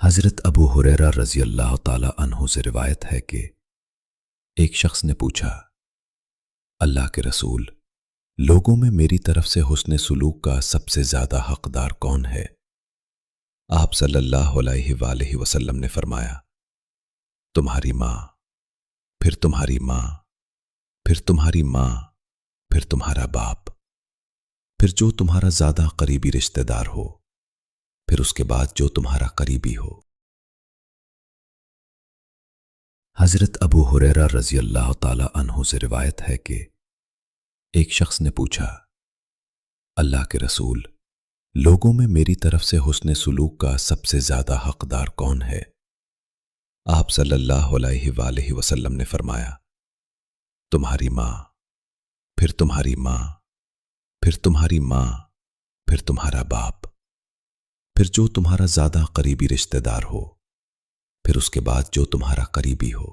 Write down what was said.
حضرت ابو ہریرہ رضی اللہ تعالی عنہ سے روایت ہے کہ ایک شخص نے پوچھا، اللہ کے رسول، لوگوں میں میری طرف سے حسن سلوک کا سب سے زیادہ حقدار کون ہے؟ آپ صلی اللہ علیہ وآلہ وسلم نے فرمایا، تمہاری ماں، پھر تمہاری ماں، پھر تمہاری ماں، پھر تمہارا باپ، پھر جو تمہارا زیادہ قریبی رشتہ دار ہو، پھر اس کے بعد جو تمہارا قریبی ہو۔ حضرت ابو ہریرہ رضی اللہ تعالی عنہ سے روایت ہے کہ ایک شخص نے پوچھا، اللہ کے رسول، لوگوں میں میری طرف سے حسن سلوک کا سب سے زیادہ حقدار کون ہے؟ آپ صلی اللہ علیہ وآلہ وسلم نے فرمایا، تمہاری ماں، پھر تمہاری ماں، پھر تمہاری ماں، پھر تمہارا باپ، پھر جو تمہارا زیادہ قریبی رشتہ دار ہو، پھر اس کے بعد جو تمہارا قریبی ہو۔